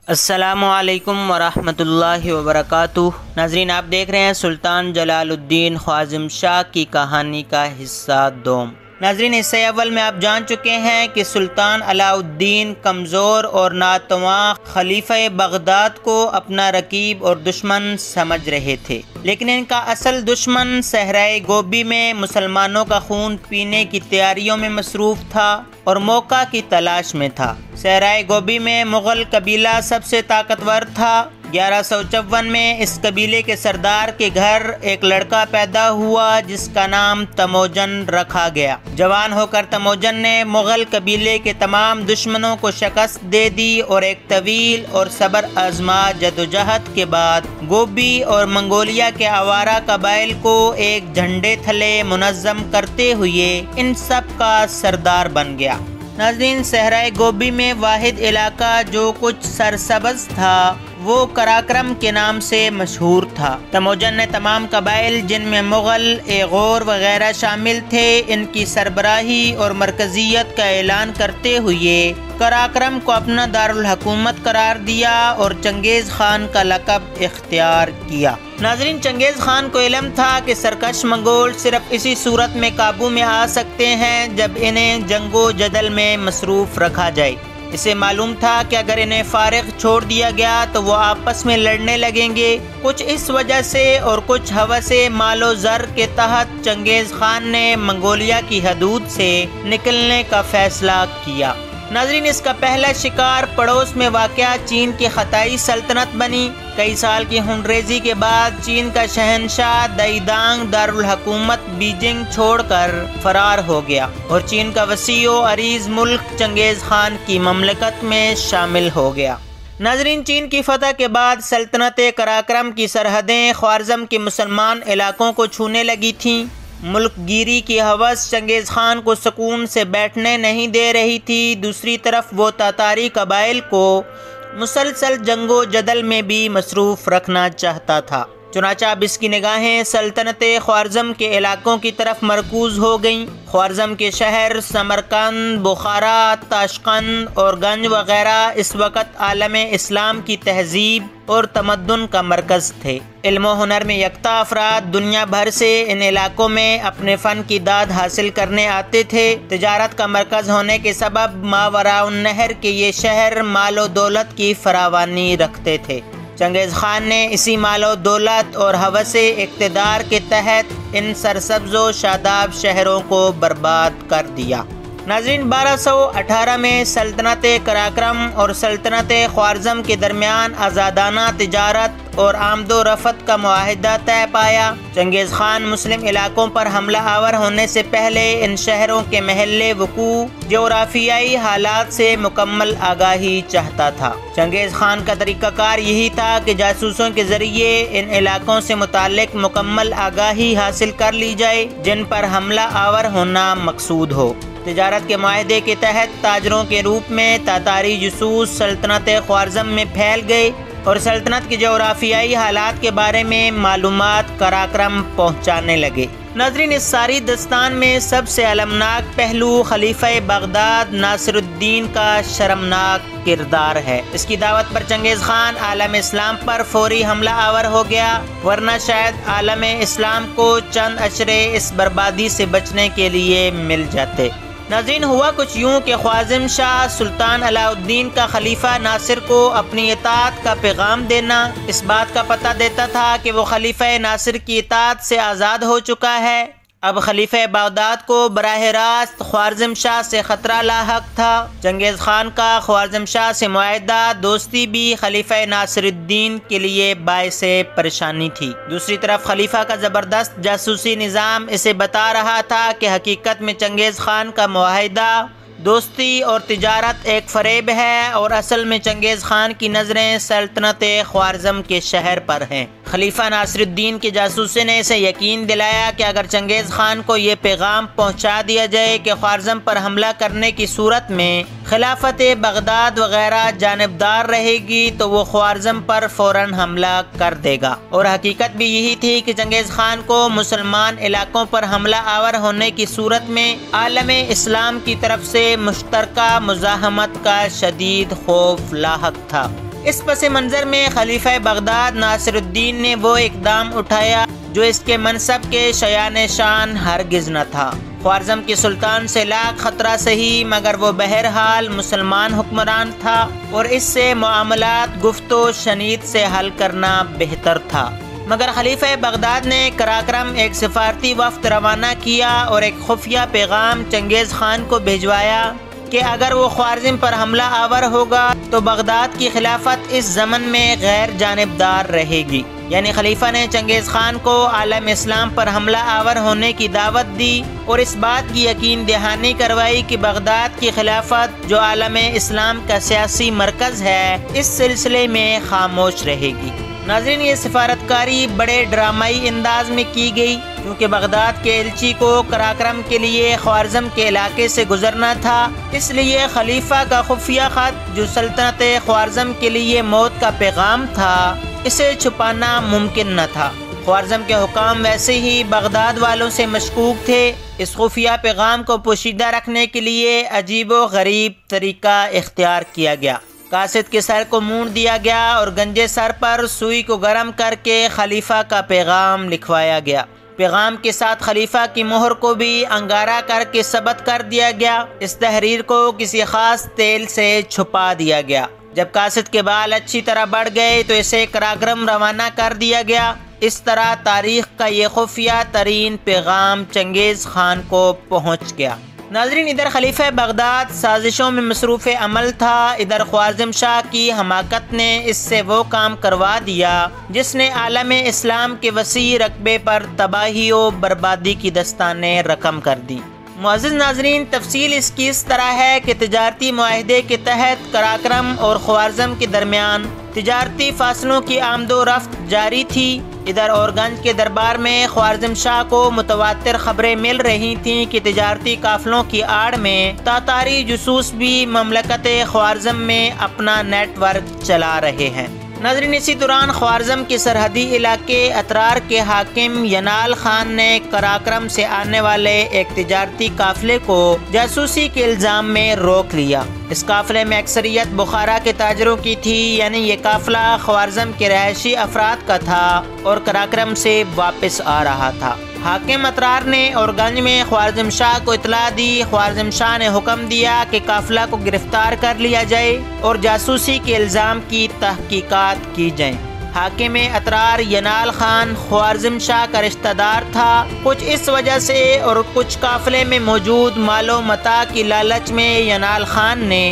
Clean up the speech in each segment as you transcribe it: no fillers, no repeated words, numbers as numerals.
السلام علیکم ورحمۃ اللہ وبرکاتہ۔ ناظرین، آپ دیکھ رہے ہیں سلطان جلال الدین خوارزم شاہ کی کہانی کا حصہ دوم۔ ناظرین، حصہ اول میں آپ جان چکے ہیں کہ سلطان علاء الدین کمزور اور ناتواں خلیفہ بغداد کو اپنا رقیب اور دشمن سمجھ رہے تھے، لیکن ان کا اصل دشمن صحرائے گوبی میں مسلمانوں کا خون پینے کی تیاریوں میں مصروف تھا اور موقع کی تلاش میں تھا۔ صحرائے گوبی میں مغل قبیلہ سب سے طاقتور تھا۔ 1154 میں اس قبیلے کے سردار کے گھر ایک لڑکا پیدا ہوا جس کا نام تموجن رکھا گیا۔ جوان ہو کر تموجن نے مغل قبیلے کے تمام دشمنوں کو شکست دے دی اور ایک طویل اور صبر آزما جدوجہد کے بعد گوبی اور منگولیا کے آوارہ قبائل کو ایک جھنڈے تھلے منظم کرتے ہوئے ان سب کا سردار بن گیا۔ ناظرین، صحرائے گوبی میں واحد علاقہ جو کچھ سرسبز تھا وہ کراکرم کے نام سے مشہور تھا۔ تموجن نے تمام قبائل جن میں مغل، ایغور وغیرہ شامل تھے ان کی سربراہی اور مرکزیت کا اعلان کرتے ہوئے کراکرم کو اپنا دارالحکومت قرار دیا اور چنگیز خان کا لقب اختیار کیا۔ ناظرین، چنگیز خان کو علم تھا کہ سرکش منگول صرف اسی صورت میں قابو میں آ سکتے ہیں جب انہیں جنگ و جدل میں مصروف رکھا جائے۔ اسے معلوم تھا کہ اگر انہیں فارغ چھوڑ دیا گیا تو وہ آپس میں لڑنے لگیں گے۔ کچھ اس وجہ سے اور کچھ ہوس مال و زر کے تحت چنگیز خان نے منگولیا کی حدود سے نکلنے کا فیصلہ کیا۔ ناظرین، اس کا پہلا شکار پڑوس میں واقع چین کی خطائی سلطنت بنی۔ کئی سال کی خونریزی کے بعد چین کا شہنشاہ دائیدانگ دارالحکومت بیجنگ چھوڑ کر فرار ہو گیا اور چین کا وسیع و عریض ملک چنگیز خان کی مملکت میں شامل ہو گیا۔ ناظرین، چین کی فتح کے بعد سلطنت کراکرم کی سرحدیں خوارزم کے مسلمان علاقوں کو چھونے لگی تھیں۔ ملک گیری کی ہوس چنگیز خان کو سکون سے بیٹھنے نہیں دے رہی تھی۔ دوسری طرف وہ تاتاری قبائل کو مسلسل جنگ و جدل میں بھی مصروف رکھنا چاہتا تھا۔ چنانچہ اب اس کی نگاہیں سلطنت خوارزم کے علاقوں کی طرف مرکوز ہو گئیں۔ خوارزم کے شہر سمرقند، بخارا، تاشقند اور گنج وغیرہ اس وقت عالم اسلام کی تہذیب اور تمدن کا مرکز تھے۔ علم و ہنر میں یکتا افراد دنیا بھر سے ان علاقوں میں اپنے فن کی داد حاصل کرنے آتے تھے۔ تجارت کا مرکز ہونے کے سبب ماوراء النہر کے یہ شہر مال و دولت کی فراوانی رکھتے تھے۔ چنگیز خان نے اسی مال و دولت اور ہوس اقتدار کے تحت ان سرسبز و شاداب شہروں کو برباد کر دیا۔ ناظرین، 1218 میں سلطنت کراکرم اور سلطنت خوارزم کے درمیان آزادانہ تجارت اور آمد و رفت کا معاہدہ طے پایا۔ چنگیز خان مسلم علاقوں پر حملہ آور ہونے سے پہلے ان شہروں کے محل وقوع، جغرافیائی حالات سے مکمل آگاہی چاہتا تھا۔ چنگیز خان کا طریقہ کار یہی تھا کہ جاسوسوں کے ذریعے ان علاقوں سے متعلق مکمل آگاہی حاصل کر لی جائے جن پر حملہ آور ہونا مقصود ہو۔ تجارت کے معاہدے کے تحت تاجروں کے روپ میں تاتاری جاسوس سلطنت خوارزم میں پھیل گئے اور سلطنت کے جغرافیائی حالات کے بارے میں معلومات کراکرم پہنچانے لگے۔ ناظرین، اس ساری داستان میں سب سے المناک پہلو خلیفہ بغداد ناصر الدین کا شرمناک کردار ہے۔ اس کی دعوت پر چنگیز خان عالم اسلام پر فوری حملہ آور ہو گیا، ورنہ شاید عالم اسلام کو چند اشرے اس بربادی سے بچنے کے لیے مل جاتے۔ ناظرین، ہوا کچھ یوں کہ خوارزم شاہ سلطان علاء الدین کا خلیفہ ناصر کو اپنی اطاعت کا پیغام دینا اس بات کا پتہ دیتا تھا کہ وہ خلیفہ ناصر کی اطاعت سے آزاد ہو چکا ہے۔ اب خلیفہ بغداد کو براہ راست خوارزم شاہ سے خطرہ لاحق تھا۔ چنگیز خان کا خوارزم شاہ سے معاہدہ دوستی بھی خلیفہ ناصر الدین کے لیے باعث پریشانی تھی۔ دوسری طرف خلیفہ کا زبردست جاسوسی نظام اسے بتا رہا تھا کہ حقیقت میں چنگیز خان کا معاہدہ دوستی اور تجارت ایک فریب ہے اور اصل میں چنگیز خان کی نظریں سلطنت خوارزم کے شہر پر ہیں۔ خلیفہ ناصر الدین کے جاسوسے نے اسے یقین دلایا کہ اگر چنگیز خان کو یہ پیغام پہنچا دیا جائے کہ خوارزم پر حملہ کرنے کی صورت میں خلافت بغداد وغیرہ جانبدار رہے گی تو وہ خوارزم پر فوراً حملہ کر دے گا، اور حقیقت بھی یہی تھی کہ چنگیز خان کو مسلمان علاقوں پر حملہ آور ہونے کی صورت میں عالم اسلام کی طرف سے مشترکہ مزاحمت کا شدید خوف لاحق تھا۔ اس پس منظر میں خلیفہ بغداد ناصر الدین نے وہ اقدام اٹھایا جو اس کے منصب کے شایان شان ہرگز نہ تھا۔ خوارزم کے سلطان سے لاکھ خطرہ سہی، مگر وہ بہرحال مسلمان حکمران تھا اور اس سے معاملات گفت و شنید سے حل کرنا بہتر تھا۔ مگر خلیفہ بغداد نے قراقرم ایک سفارتی وفد روانہ کیا اور ایک خفیہ پیغام چنگیز خان کو بھیجوایا کہ اگر وہ خوارزم پر حملہ آور ہوگا تو بغداد کی خلافت اس زمن میں غیر جانبدار رہے گی۔ یعنی خلیفہ نے چنگیز خان کو عالم اسلام پر حملہ آور ہونے کی دعوت دی اور اس بات کی یقین دہانی کروائی کہ بغداد کی خلافت جو عالم اسلام کا سیاسی مرکز ہے اس سلسلے میں خاموش رہے گی۔ ناظرین، یہ سفارتکاری بڑے ڈرامائی انداز میں کی گئی کیونکہ بغداد کے ایلچی کو قراقرم کے لیے خوارزم کے علاقے سے گزرنا تھا، اس لیے خلیفہ کا خفیہ خط جو سلطنت خوارزم کے لیے موت کا پیغام تھا اسے چھپانا ممکن نہ تھا۔ خوارزم کے حکام ویسے ہی بغداد والوں سے مشکوک تھے، اس خفیہ پیغام کو پوشیدہ رکھنے کے لیے عجیب و غریب طریقہ اختیار کیا گیا۔ قاصد کے سر کو مونڈ دیا گیا اور گنجے سر پر سوئی کو گرم کر کے خلیفہ کا پیغام لکھوایا گیا۔ پیغام کے ساتھ خلیفہ کی مہر کو بھی انگارہ کر کے ثبت کر دیا گیا۔ اس تحریر کو کسی خاص تیل سے چھپا دیا گیا۔ جب قاصد کے بال اچھی طرح بڑھ گئے تو اسے قراقرم روانہ کر دیا گیا۔ اس طرح تاریخ کا یہ خفیہ ترین پیغام چنگیز خان کو پہنچ گیا۔ ناظرین، ادھر خلیفہ بغداد سازشوں میں مصروف عمل تھا، ادھر خوارزم شاہ کی حماقت نے اس سے وہ کام کروا دیا جس نے عالم اسلام کے وسیع رقبے پر تباہی و بربادی کی دستانیں رقم کر دی۔ معزز ناظرین، تفصیل اس کی اس طرح ہے کہ تجارتی معاہدے کے تحت قراقرم اور خوارزم کے درمیان تجارتی فاصلوں کی آمد و رفت جاری تھی۔ ادھر اورگنج کے دربار میں خوارزم شاہ کو متواتر خبریں مل رہی تھیں کہ تجارتی قافلوں کی آڑ میں تاتاری جاسوس بھی مملکت خوارزم میں اپنا نیٹ ورک چلا رہے ہیں۔ ناظرین، اسی دوران خوارزم کے سرحدی علاقے اترار کے حاکم ینال خان نے قراقرم سے آنے والے ایک تجارتی قافلے کو جاسوسی کے الزام میں روک لیا۔ اس قافلے میں اکثریت بخارا کے تاجروں کی تھی، یعنی یہ قافلہ خوارزم کے رہائشی افراد کا تھا اور قراقرم سے واپس آ رہا تھا۔ حاکم اترار نے اورگنج میں خوارزم شاہ کو اطلاع دی۔ خوارزم شاہ نے حکم دیا کہ قافلہ کو گرفتار کر لیا جائے اور جاسوسی کے الزام کی تحقیقات کی جائیں۔ حاکم اترار ینال خان خوارزم شاہ کا رشتہ دار تھا، کچھ اس وجہ سے اور کچھ قافلے میں موجود مال و متاع کی لالچ میں ینال خان نے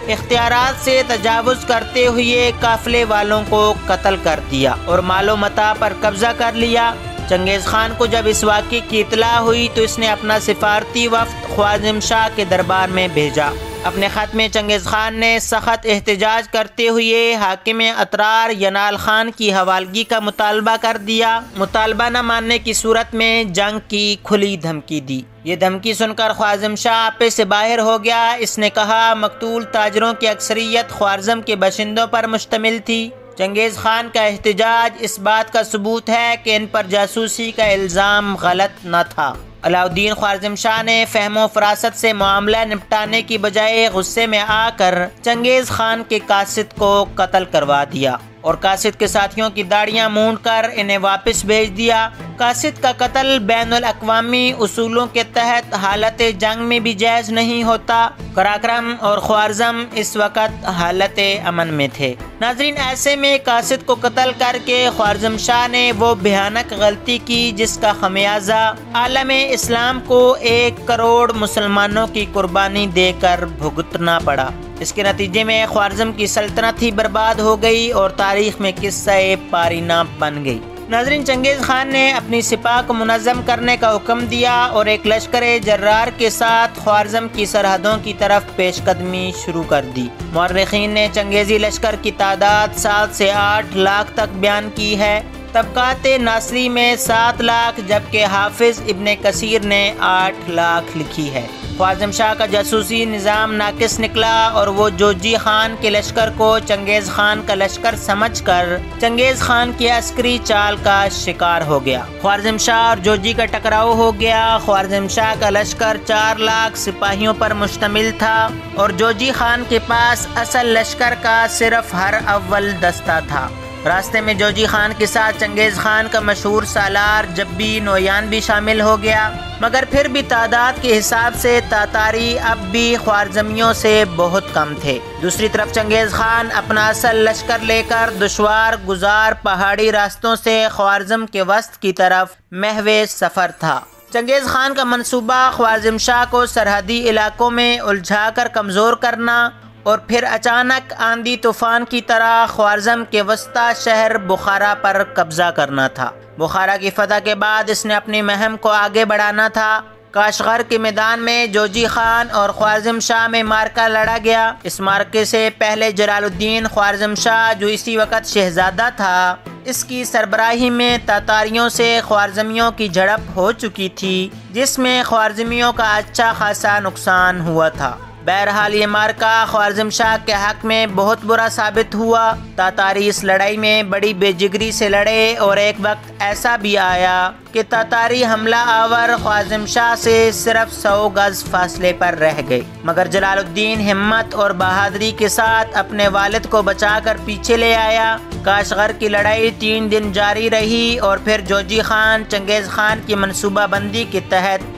اختیارات سے تجاوز کرتے ہوئے قافلے والوں کو قتل کر دیا اور مال و متاع پر قبضہ کر لیا۔ چنگیز خان کو جب اس واقعے کی اطلاع ہوئی تو اس نے اپنا سفارتی وفد خوارزم شاہ کے دربار میں بھیجا۔ اپنے خط میں چنگیز خان نے سخت احتجاج کرتے ہوئے حاکم اترار ینال خان کی حوالگی کا مطالبہ کر دیا۔ مطالبہ نہ ماننے کی صورت میں جنگ کی کھلی دھمکی دی۔ یہ دھمکی سن کر خوارزم شاہ آپے سے باہر ہو گیا۔ اس نے کہا مقتول تاجروں کی اکثریت خوارزم کے باشندوں پر مشتمل تھی۔ چنگیز خان کا احتجاج اس بات کا ثبوت ہے کہ ان پر جاسوسی کا الزام غلط نہ تھا۔ علاء الدین خوارزم شاہ نے فہم و فراست سے معاملہ نپٹانے کی بجائے غصے میں آ کر چنگیز خان کے قاصد کو قتل کروا دیا اور قاصد کے ساتھیوں کی داڑیاں مونڈ کر انہیں واپس بھیج دیا۔ قاصد کا قتل بین الاقوامی اصولوں کے تحت حالت جنگ میں بھی جائز نہیں ہوتا۔ قراقرم اور خوارزم اس وقت حالت امن میں تھے۔ ناظرین، ایسے میں قاصد کو قتل کر کے خوارزم شاہ نے وہ بھیانک غلطی کی جس کا خمیازہ عالم اسلام کو 1 کروڑ مسلمانوں کی قربانی دے کر بھگتنا پڑا۔ اس کے نتیجے میں خوارزم کی سلطنت ہی برباد ہو گئی اور تاریخ میں قصہ پارینہ بن گئی۔ ناظرین، چنگیز خان نے اپنی سپاہ کو منظم کرنے کا حکم دیا اور ایک لشکر جرار کے ساتھ خوارزم کی سرحدوں کی طرف پیش قدمی شروع کر دی۔ مورخین نے چنگیزی لشکر کی تعداد 7 سے 8 لاکھ تک بیان کی ہے۔ طبقات ناصری میں 7 لاکھ جبکہ حافظ ابن کثیر نے 8 لاکھ لکھی ہے۔ خوارزم شاہ کا جاسوسی نظام ناقص نکلا اور وہ جوجی خان کے لشکر کو چنگیز خان کا لشکر سمجھ کر چنگیز خان کی عسکری چال کا شکار ہو گیا۔ خوارزم شاہ اور جوجی کا ٹکراؤ ہو گیا۔ خوارزم شاہ کا لشکر 4 لاکھ سپاہیوں پر مشتمل تھا اور جوجی خان کے پاس اصل لشکر کا صرف ہر اول دستہ تھا۔ راستے میں جوجی خان کے ساتھ چنگیز خان کا مشہور سالار جبی نویان بھی شامل ہو گیا، مگر پھر بھی تعداد کے حساب سے تاتاری اب بھی خوارزمیوں سے بہت کم تھے۔ دوسری طرف چنگیز خان اپنا اصل لشکر لے کر دشوار گزار پہاڑی راستوں سے خوارزم کے وسط کی طرف محو سفر تھا۔ چنگیز خان کا منصوبہ خوارزم شاہ کو سرحدی علاقوں میں الجھا کر کمزور کرنا اور پھر اچانک آندھی طوفان کی طرح خوارزم کے وسطی شہر بخارا پر قبضہ کرنا تھا۔ بخارا کی فتح کے بعد اس نے اپنی مہم کو آگے بڑھانا تھا۔ کاشغر کے میدان میں جوجی خان اور خوارزم شاہ میں معرکہ لڑا گیا۔ اس معرکے سے پہلے جلال الدین خوارزم شاہ جو اسی وقت شہزادہ تھا، اس کی سربراہی میں تاتاریوں سے خوارزمیوں کی جھڑپ ہو چکی تھی، جس میں خوارزمیوں کا اچھا خاصا نقصان ہوا تھا۔ بہرحال یہ معرکہ خوارزم شاہ کے حق میں بہت برا ثابت ہوا۔ تاتاری اس لڑائی میں بڑی بے جگری سے لڑے اور ایک وقت ایسا بھی آیا کہ تاتاری حملہ آور خوارزم شاہ سے صرف 100 گز فاصلے پر رہ گئے، مگر جلال الدین ہمت اور بہادری کے ساتھ اپنے والد کو بچا کر پیچھے لے آیا۔ کاشغر کی لڑائی 3 دن جاری رہی اور پھر جوجی خان چنگیز خان کی منصوبہ بندی کے تحت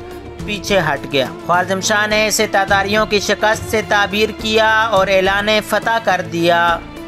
پیچھے ہٹ گیا۔ خوارزم شاہ نے اسے تاتاریوں کی شکست سے تعبیر کیا اور اعلان فتح کر دیا،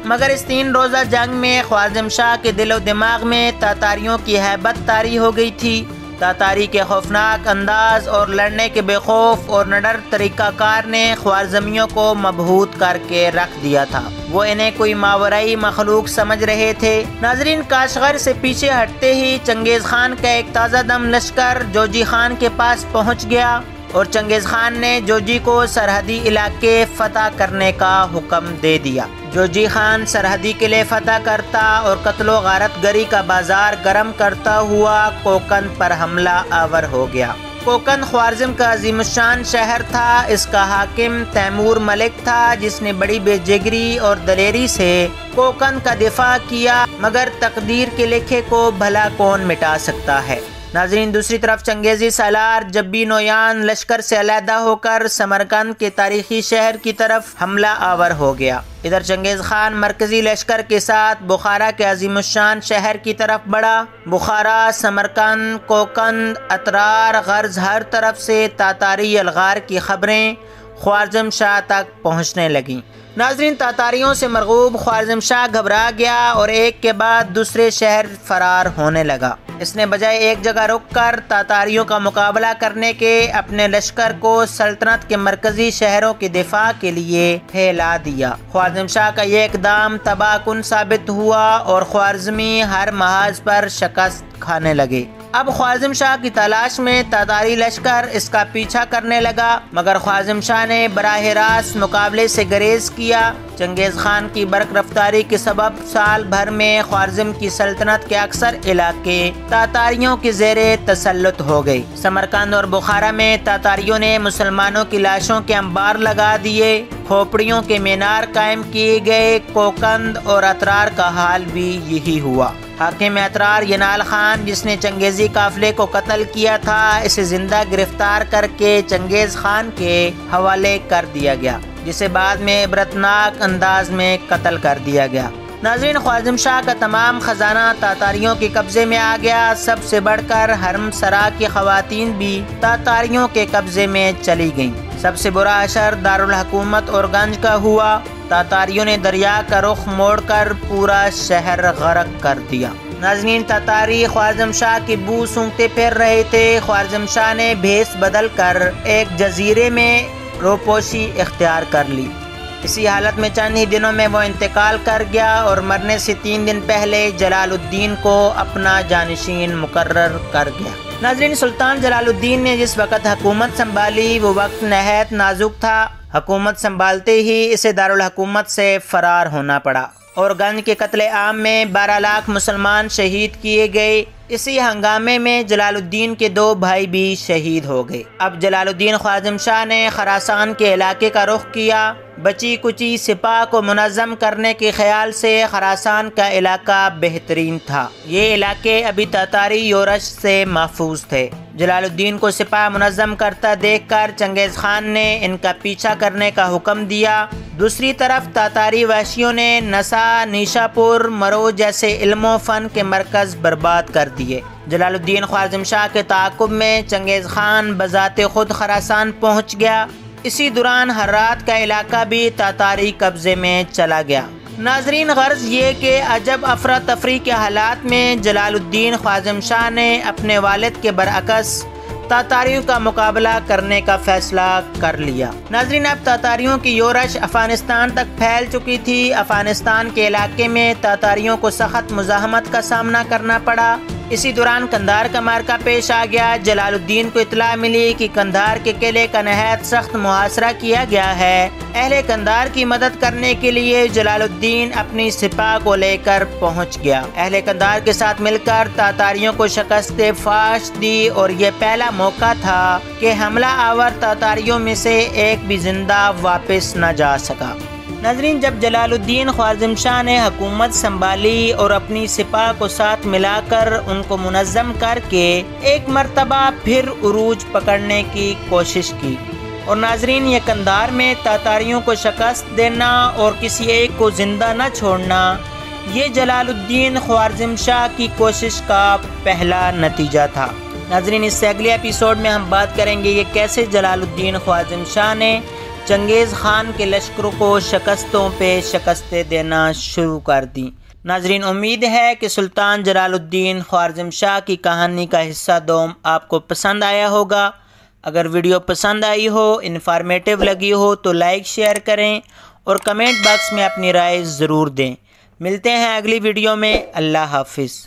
مگر اس 3 روزہ جنگ میں خوارزم شاہ کے دل و دماغ میں تاتاریوں کی ہیبت طاری ہو گئی تھی۔ تاتاری کے خوفناک انداز اور لڑنے کے بے خوف اور نڈر طریقہ کار نے خوارزمیوں کو مبہوت کر کے رکھ دیا تھا۔ وہ انہیں کوئی ماورائی مخلوق سمجھ رہے تھے۔ ناظرین، کاشغر سے پیچھے ہٹتے ہی چنگیز خان کا ایک تازہ دم لشکر جوجی خان کے پاس پہنچ گیا اور چنگیز خان نے جوجی کو سرحدی علاقے فتح کرنے کا حکم دے دیا۔ جوجی خان سرحدی قلعے فتح کرتا اور قتل و غارت گری کا بازار گرم کرتا ہوا کوکند پر حملہ آور ہو گیا۔ کوکند خوارزم کا عظیم الشان شہر تھا۔ اس کا حاکم تیمور ملک تھا، جس نے بڑی بے جگری اور دلیری سے کوکند کا دفاع کیا، مگر تقدیر کے لکھے کو بھلا کون مٹا سکتا ہے۔ ناظرین، دوسری طرف چنگیزی سالار جبی نویان لشکر سے علیحدہ ہو کر سمرقند کے تاریخی شہر کی طرف حملہ آور ہو گیا۔ ادھر چنگیز خان مرکزی لشکر کے ساتھ بخارا کے عظیم الشان شہر کی طرف بڑھا۔ بخارا، سمرقند، کوکند، اترار، غرض ہر طرف سے تاتاری الغار کی خبریں خوارزم شاہ تک پہنچنے لگیں۔ ناظرین، تاتاریوں سے مرغوب خوارزم شاہ گھبرا گیا اور ایک کے بعد دوسرے شہر فرار ہونے لگا۔ اس نے بجائے ایک جگہ رک کر تاتاریوں کا مقابلہ کرنے کے اپنے لشکر کو سلطنت کے مرکزی شہروں کے دفاع کے لیے پھیلا دیا۔ خوارزم شاہ کا یہ اقدام تباہ کن ثابت ہوا اور خوارزمی ہر محاذ پر شکست کھانے لگے۔ اب خوارزم شاہ کی تلاش میں تاتاری لشکر اس کا پیچھا کرنے لگا، مگر خوارزم شاہ نے براہ راست مقابلے سے گریز کیا۔ چنگیز خان کی برق رفتاری کے سبب سال بھر میں خوارزم کی سلطنت کے اکثر علاقے تاتاریوں کے زیر تسلط ہو گئے۔ سمرقند اور بخارا میں تاتاریوں نے مسلمانوں کی لاشوں کے انبار لگا دیے، کھوپڑیوں کے مینار قائم کیے گئے۔ کوکند اور اترار کا حال بھی یہی ہوا۔ حاکم اترار ینال خان، جس نے چنگیزی قافلے کو قتل کیا تھا، اسے زندہ گرفتار کر کے چنگیز خان کے حوالے کر دیا گیا، جسے بعد میں عبرتناک انداز میں قتل کر دیا گیا۔ ناظرین، خوارزم شاہ کا تمام خزانہ تاتاریوں کے قبضے میں آ گیا۔ سب سے بڑھ کر حرم سرا کی خواتین بھی تاتاریوں کے قبضے میں چلی گئیں۔ سب سے برا اثر دارالحکومت اور گنج کا ہوا۔ تاتاریوں نے دریا کا رخ موڑ کر پورا شہر غرق کر دیا۔ ناظرین، تاتاری خوارزم شاہ کی بو سونگتے پھر رہے تھے۔ خوارزم شاہ نے بھیس بدل کر ایک جزیرے میں روپوشی اختیار کر لی۔ اسی حالت میں چند ہی دنوں میں وہ انتقال کر گیا اور مرنے سے 3 دن پہلے جلال الدین کو اپنا جانشین مقرر کر گیا۔ ناظرین، سلطان جلال الدین نے جس وقت حکومت سنبھالی وہ وقت نہایت نازک تھا۔ حکومت سنبھالتے ہی اسے دارالحکومت سے فرار ہونا پڑا اور گنج کے قتل عام میں 12 لاکھ مسلمان شہید کیے گئے۔ اسی ہنگامے میں جلال الدین کے 2 بھائی بھی شہید ہو گئے۔ اب جلال الدین خوارزم شاہ نے خراسان کے علاقے کا رخ کیا۔ بچی کچی سپاہ کو منظم کرنے کے خیال سے خراسان کا علاقہ بہترین تھا۔ یہ علاقے ابھی تاتاری یورش سے محفوظ تھے۔ جلال الدین کو سپاہ منظم کرتا دیکھ کر چنگیز خان نے ان کا پیچھا کرنے کا حکم دیا۔ دوسری طرف تاتاری وحشیوں نے نسا، نیشاپور، مرو جیسے علم و فن کے مرکز برباد کر دیے۔ جلال الدین خوارزم شاہ کے تعاقب میں چنگیز خان بذات خود خراسان پہنچ گیا۔ اسی دوران ہرات کا علاقہ بھی تاتاری قبضے میں چلا گیا۔ ناظرین، غرض یہ کہ عجب افراتفری کے حالات میں جلال الدین خوارزم شاہ نے اپنے والد کے برعکس تاتاریوں کا مقابلہ کرنے کا فیصلہ کر لیا۔ ناظرین، اب تاتاریوں کی یورش افغانستان تک پھیل چکی تھی۔ افغانستان کے علاقے میں تاتاریوں کو سخت مزاحمت کا سامنا کرنا پڑا۔ اسی دوران قندھار کا معرکہ پیش آ گیا۔ جلال الدین کو اطلاع ملی کہ قندھار کے قلعے کا نہایت سخت محاصرہ کیا گیا ہے۔ اہل قندھار کی مدد کرنے کے لیے جلال الدین اپنی سپاہ کو لے کر پہنچ گیا۔ اہل قندھار کے ساتھ مل کر تاتاریوں کو شکست فاش دی اور یہ پہلا موقع تھا کہ حملہ آور تاتاریوں میں سے ایک بھی زندہ واپس نہ جا سکا۔ ناظرین، جب جلال الدین خوارزم شاہ نے حکومت سنبھالی اور اپنی سپاہ کو ساتھ ملا کر ان کو منظم کر کے ایک مرتبہ پھر عروج پکڑنے کی کوشش کی، اور ناظرین، یہ قندھار میں تاتاریوں کو شکست دینا اور کسی ایک کو زندہ نہ چھوڑنا، یہ جلال الدین خوارزم شاہ کی کوشش کا پہلا نتیجہ تھا۔ ناظرین، اس سے اگلے ایپیسوڈ میں ہم بات کریں گے یہ کیسے جلال الدین خوارزم شاہ نے چنگیز خان کے لشکروں کو شکستوں پہ شکستیں دینا شروع کر دیں۔ ناظرین، امید ہے کہ سلطان جلال الدین خوارزم شاہ کی کہانی کا حصہ دوم آپ کو پسند آیا ہوگا۔ اگر ویڈیو پسند آئی ہو، انفارمیٹیو لگی ہو تو لائک شیئر کریں اور کمنٹ باکس میں اپنی رائے ضرور دیں۔ ملتے ہیں اگلی ویڈیو میں۔ اللہ حافظ۔